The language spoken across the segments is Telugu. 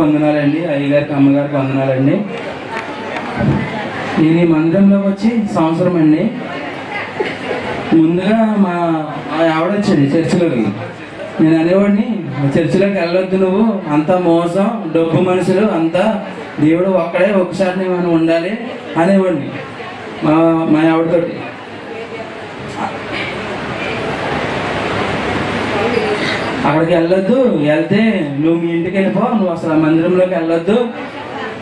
వందనాలండి, అయ్యగారికి అమ్మగారికి వందనాలండి. నేను ఈ మందిరంలోకి వచ్చి సంవత్సరం అండి. ముందుగా మా ఆవిడ వచ్చేది చర్చిలోకి. నేను అనేవాడిని, చర్చిలోకి వెళ్ళొద్దు, నువ్వు అంతా మోసం, డబ్బు మనుషులు అంతా, దేవుడు ఒక్కడే, ఒక్కసారి మనం ఉండాలి అనేవాడిని మా ఆవిడతోటి. అక్కడికి వెళ్ళొద్దు, వెళ్తే నువ్వు మీ ఇంటికి వెళ్ళిపో, నువ్వు అసలు మందిరంలోకి వెళ్ళొద్దు,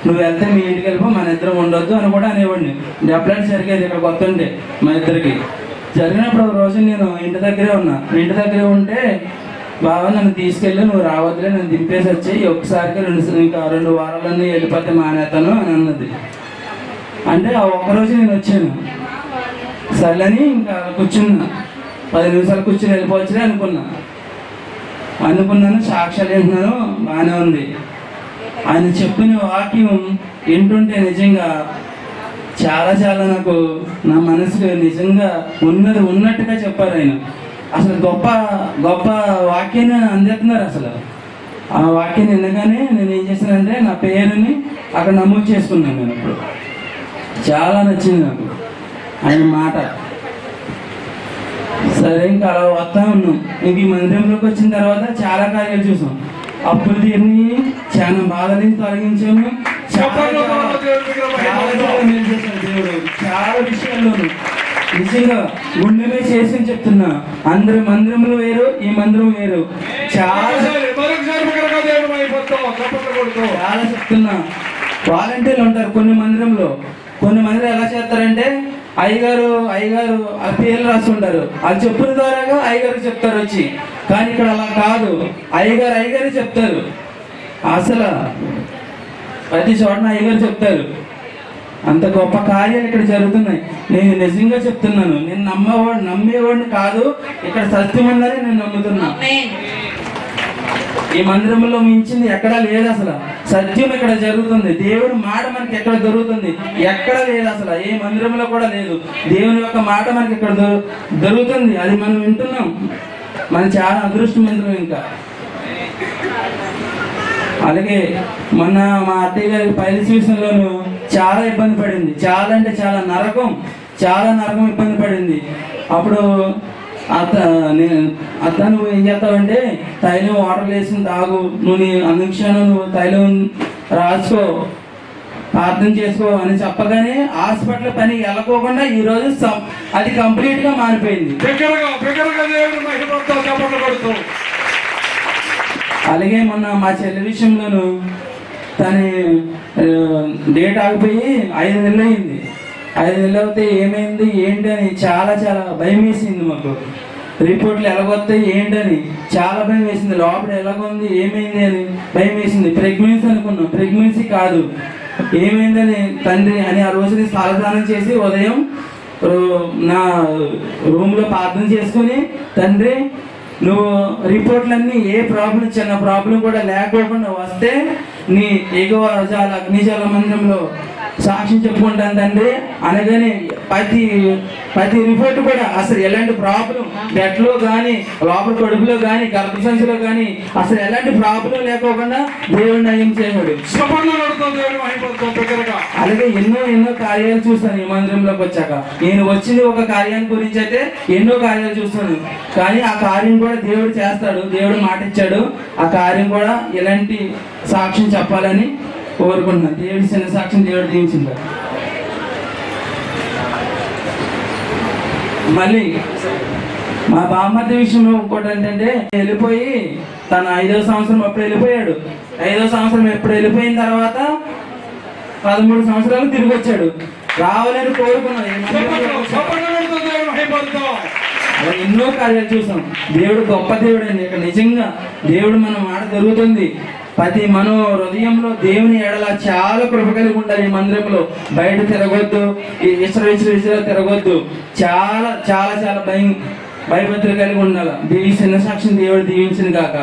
నువ్వు వెళ్తే మీ ఇంటికి వెళ్ళిపో, మన ఇద్దరం ఉండొద్దు అని కూడా అనేవాడిని. డెప్లైట్ జరిగేది ఇక్కడ కొత్తండి మా ఇద్దరికి. జరిగినప్పుడు ఒక రోజు నేను ఇంటి దగ్గరే ఉన్నా. ఇంటి దగ్గరే ఉంటే బాగా నన్ను తీసుకెళ్ళి, నువ్వు రావద్దులే, నన్ను దింపేసి వచ్చి ఒక్కసారికి ఇంకా 2 వారాలన్నీ వెళ్ళిపోతే మానేస్తాను అని అన్నది. అంటే ఆ ఒక్కరోజు నేను వచ్చాను. సర్లేని ఇంకా కూర్చున్నా, 10 నిమిషాలు కూర్చుని వెళ్ళిపోవచ్చులే అనుకున్నాను. సాక్ష్యాలు వింటున్నాను, బాగానే ఉంది. ఆయన చెప్పిన వాక్యం వింటుంటే నిజంగా చాలా చాలా నాకు నా మనసుకు నిజంగా ఉన్నట్టుగా చెప్పారు ఆయన. అసలు గొప్ప గొప్ప వాక్యాన్ని అందిస్తున్నారు. అసలు ఆ వాక్యాన్ని వినగానే నేను ఏం చేశానంటే నా పేరుని అక్కడ నమోదు చేసుకున్నాను. నేను ఇప్పుడు చాలా నచ్చింది నాకు ఆయన మాట. సరే ఇంకా అలా వస్తా ఉన్నాం. ఇంక ఈ మందిరంలోకి వచ్చిన తర్వాత చాలా కార్యాలు చూసాం. అప్పులు తీరిని, చాలా బాధ నుంచి తొలగించాము, దేవుడు చాలా విషయాల్లోనూ నిజంగా గుండెమే చేసి చెప్తున్నా. అందరి మందిరములు వేరు, ఈ మందిరం వేరు. చాలా చెప్తున్నా. వాలంటీర్లు ఉంటారు కొన్ని మందిరంలో. కొన్ని మందిరం ఎలా చేస్తారంటే అయ్యగారు ఆ పేర్లు రాస్తుంటారు, అది చెప్పిన ద్వారాగా అయ్యగారు చెప్తారు వచ్చి. కానీ ఇక్కడ అలా కాదు, అయ్యగారు చెప్తారు. అసలు ప్రతి చోటన అయ్యగారు చెప్తారు. అంత గొప్ప కార్యాలు ఇక్కడ జరుగుతున్నాయి. నేను నిజంగా చెప్తున్నాను, నేను నమ్మేవాడిని కాదు, ఇక్కడ సత్యం ఉందని నేను నమ్ముతున్నా. ఈ మందిరంలో మించింది ఎక్కడా లేదు. అసలు సత్యం ఇక్కడ జరుగుతుంది. దేవుని మాట మనకి ఎక్కడ దొరుకుతుంది, ఎక్కడ లేదు. అసలు ఏ మందిరంలో కూడా లేదు. దేవుని యొక్క మాట మనకి ఇక్కడ దొరుకుతుంది. అది మనం వింటున్నాం. మనం చాలా అదృష్టవంతులం. ఇంకా అలాగే మొన్న మా అత్తయ్య గారి పైలస్ విషయంలోనూ చాలా ఇబ్బంది పడింది. చాలా అంటే చాలా నరకం ఇబ్బంది పడింది. అప్పుడు అత్త నువ్వు ఏం చేస్తావంటే తైలం వాటర్ వేసుకుని తాగు, నువ్వు అనుక్షణం నువ్వు తైలం రాసుకో, ప్రార్థన చేసుకో అని చెప్పగానే హాస్పిటల్ పని వెళ్ళకోకుండా ఈరోజు అది కంప్లీట్ గా మారిపోయింది. అలాగే మొన్న మా చెల్లి విషయంలోనూ తన డేట్ ఆగిపోయి 5 నెలలు అయింది. 5 నెలలు అవుతే ఏమైంది ఏంటి అని చాలా చాలా భయం వేసింది. మాకు రిపోర్ట్లు ఎలాగొస్తాయి ఏంటని చాలా భయం వేసింది. లోపల ఎలాగొంది ఏమైంది అని భయం వేసింది. ప్రెగ్నెన్సీ అనుకున్నాం, ప్రెగ్నెన్సీ కాదు. ఏమైందని తండ్రి అని ఆ రోజుని స్థలదానం చేసి ఉదయం నా రూమ్లో ప్రార్థన చేసుకుని, తండ్రి నువ్వు రిపోర్ట్లన్నీ ఏ ప్రాబ్లం, చిన్న ప్రాబ్లం కూడా లేకోకుండా వస్తే నీ ఎగువ రజాల అగ్నిజాల మందిరంలో సాక్ష్యం చెప్పుకుంటాను తండ్రి అనగానే ప్రతి రిపోర్ట్ కూడా అసలు ఎలాంటి ప్రాబ్లం, బెడ్లో కానీ లోపల కడుపులో కానీ గర్భసంచిలో కానీ అసలు ఎలాంటి ప్రాబ్లం లేకోకుండా దేవుడు నయం చేశాడు. అలాగే ఎన్నో కార్యాలు చూస్తాను ఈ మందిరంలోకి వచ్చాక. నేను వచ్చింది ఒక కార్యాన్ని గురించి అయితే ఎన్నో కార్యాలు చూస్తాను. కానీ ఆ కార్యం కూడా దేవుడు చేస్తాడు. దేవుడు మాట ఇచ్చాడు. ఆ కార్యం కూడా ఎలాంటి సాక్ష్యం చెప్పాలని కోరుకుంటున్నాను. దేవుడి చిన్న సాక్ష్యం దేవుడు దీవించింది. మళ్ళీ మా బామ్మర్ది విషయంలో ఇంకోటి ఏంటంటే వెళ్ళిపోయి తన 5వ సంవత్సరం అప్పుడు వెళ్ళిపోయాడు. 5వ సంవత్సరం ఎప్పుడు వెళ్ళిపోయిన తర్వాత 13 సంవత్సరాలు తిరిగి వచ్చాడు. రావాలని కోరుకున్నాడు. అలా ఎన్నో కార్యాలు చూసాం. దేవుడు గొప్ప దేవుడు అండి. ఇక్కడ నిజంగా దేవుడు మన మాట జరుగుతుంది. ప్రతి మన హృదయంలో దేవుని ఎడల చాలా కృప కలిగి ఉండాలి. ఈ మందిరంలో బయట తిరగొద్దు, ఈ విసర తిరగొద్దు. చాలా చాలా చాలా భయభద్రత కలిగి ఉండాలి. చిన్న సాక్షిని దేవుడు దీవించిన కాక.